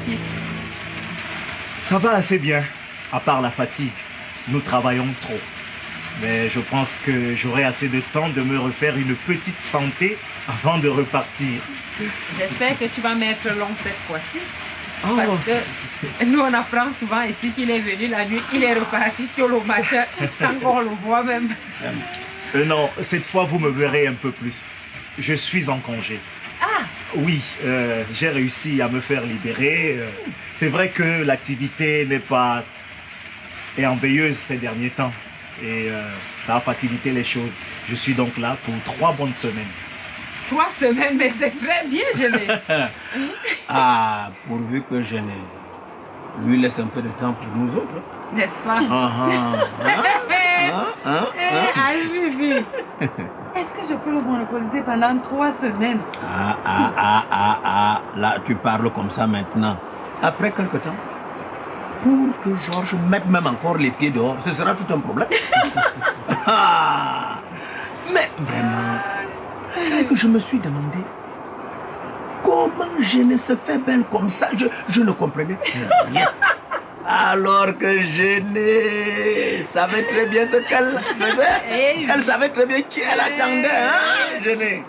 fils? Ça va assez bien, à part la fatigue. Nous travaillons trop. Mais je pense que j'aurai assez de temps de me refaire une petite santé avant de repartir. J'espère que tu vas m'être long cette fois-ci. Oh, Parce que nous, on apprend souvent ici qu'il est venu la nuit, il est reparti tôt le matin, sans qu'on le voit même. Non, cette fois, vous me verrez un peu plus. Je suis en congé. Ah! Oui, j'ai réussi à me faire libérer. C'est vrai que l'activité n'est pas enveilleuse ces derniers temps. Et ça a facilité les choses. Je suis donc là pour 3 bonnes semaines. 3 semaines, mais c'est très bien, Gené. Ah, pourvu que Gené lui laisse un peu de temps pour nous autres. N'est-ce pas? Vivi, est-ce que je peux le monopoliser pendant 3 semaines? Là, tu parles comme ça maintenant. Après quelque temps, pour que Georges mette même encore les pieds dehors, ce sera tout un problème. Mais vraiment, c'est que je me suis demandé comment Gené se fait belle comme ça. Je ne comprenais rien. Alors que Gené savait très bien ce qu'elle faisait. Elle savait très bien qui elle attendait, hein, Gené?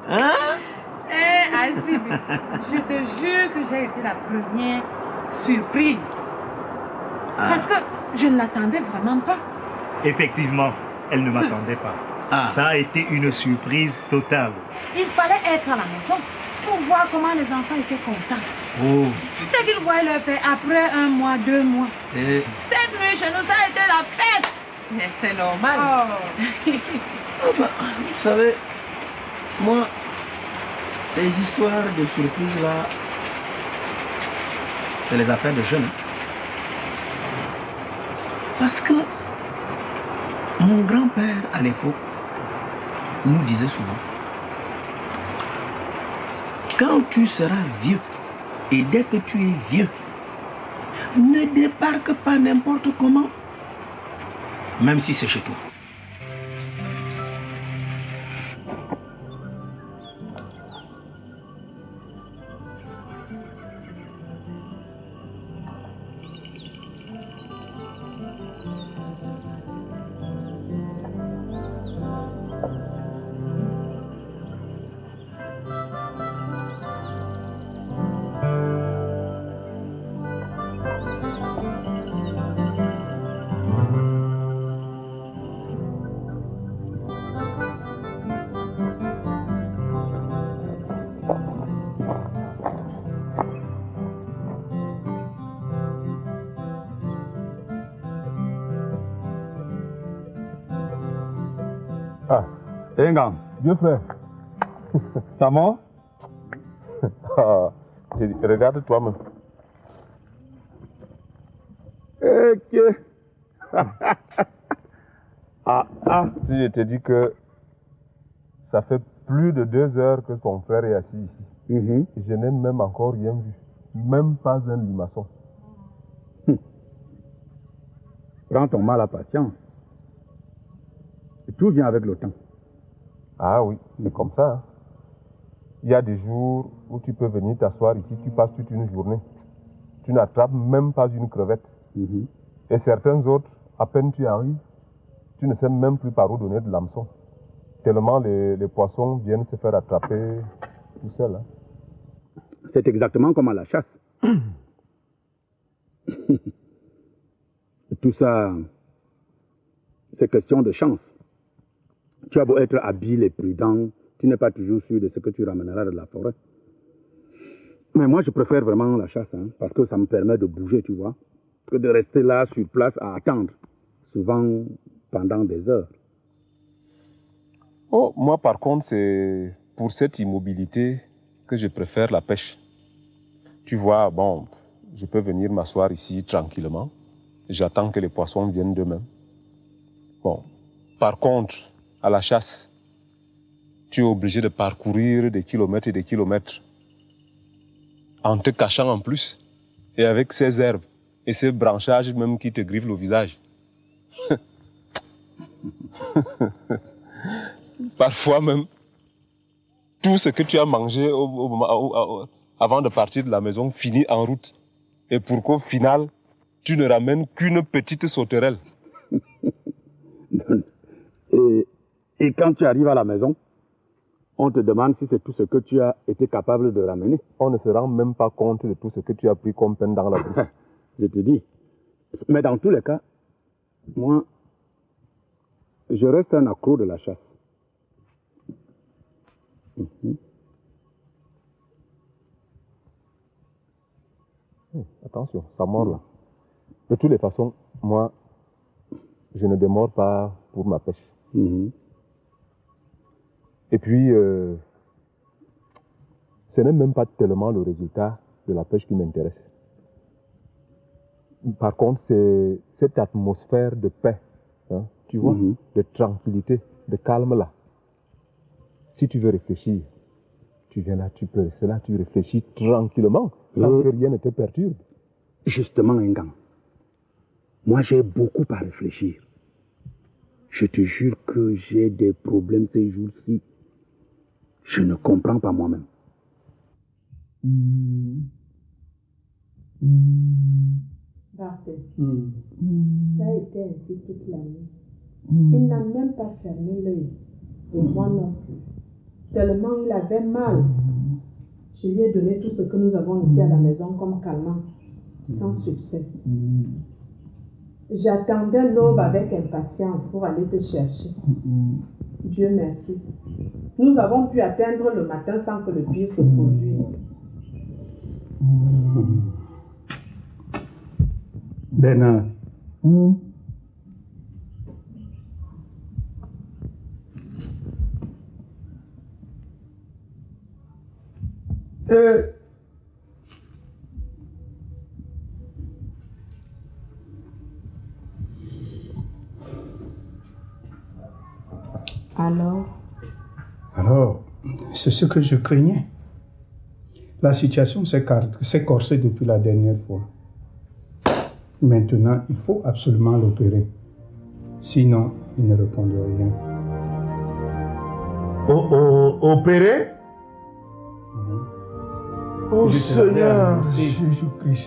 Hein? Azib, je te jure que j'ai été la première surprise. Parce que je ne l'attendais vraiment pas. Effectivement, elle ne m'attendait pas. Ça a été une surprise totale. Il fallait être à la maison pour voir comment les enfants étaient contents. C'est qu'ils voient leur père après 1 mois, 2 mois. Cette nuit chez nous, ça a été la fête. Mais c'est normal. Enfin, vous savez, moi, les histoires de surprises là, c'est les affaires de jeunes. Parce que mon grand-père à l'époque nous disait souvent, quand tu seras vieux, et dès que tu es vieux, ne débarque pas n'importe comment, même si c'est chez toi. Engang, vieux frère. Ça va? Regarde toi-même. Si je te dis que ça fait plus de 2 heures que son frère est assis ici. Je n'ai même encore rien vu. Même pas un limaçon. Prends ton mal à patience. Et tout vient avec le temps. Ah oui, c'est comme ça. Hein. Il y a des jours où tu peux venir t'asseoir ici, tu passes toute une journée. Tu n'attrapes même pas une crevette. Et certains autres, à peine tu arrives, tu ne sais même plus par où donner de l'hameçon. Tellement les poissons viennent se faire attraper tout seuls. Hein. C'est exactement comme à la chasse. Tout ça, c'est question de chance. Tu as beau être habile et prudent, tu n'es pas toujours sûr de ce que tu ramèneras de la forêt. Mais moi, je préfère vraiment la chasse, hein, parce que ça me permet de bouger, tu vois, que de rester là sur place à attendre, souvent pendant des heures. Oh, moi par contre, c'est pour cette immobilité que je préfère la pêche. Tu vois, bon, je peux venir m'asseoir ici tranquillement. J'attends que les poissons viennent d'eux-mêmes. Bon, par contre, à la chasse, tu es obligé de parcourir des kilomètres et des kilomètres en te cachant en plus et avec ces herbes et ces branchages même qui te griffent le visage. Parfois même, tout ce que tu as mangé avant de partir de la maison, finit en route. Et pour qu'au final, tu ne ramènes qu'une petite sauterelle. Et quand tu arrives à la maison, on te demande si c'est tout ce que tu as été capable de ramener. On ne se rend même pas compte de tout ce que tu as pris comme peine dans la bouche. Je te dis. Mais dans tous les cas, moi, je reste un accro de la chasse. Attention, ça mord là. De toutes les façons, moi, je ne démords pas pour ma pêche. Et puis, ce n'est même pas tellement le résultat de la pêche qui m'intéresse. Par contre, c'est cette atmosphère de paix, hein, tu vois, de tranquillité, de calme là. Si tu veux réfléchir, tu viens là, tu peux rester là, tu réfléchis tranquillement, sans que rien ne te perturbe. Justement, Ngang, moi j'ai beaucoup à réfléchir. Je te jure que j'ai des problèmes ces jours-ci. Je ne comprends pas moi-même. Barthé, ça a été ainsi toute la nuit. Il n'a même pas fermé l'œil. Et moi non plus. Tellement il avait mal. Je lui ai donné tout ce que nous avons ici à la maison comme calmant, sans succès. J'attendais l'aube avec impatience pour aller te chercher. Dieu merci. Nous avons pu atteindre le matin sans que le pire se produise. Bernard. Alors, c'est ce que je craignais. La situation s'est corsée depuis la dernière fois. Maintenant, il faut absolument l'opérer. Sinon, il ne répondra rien. Opérer? Oh Seigneur Jésus-Christ.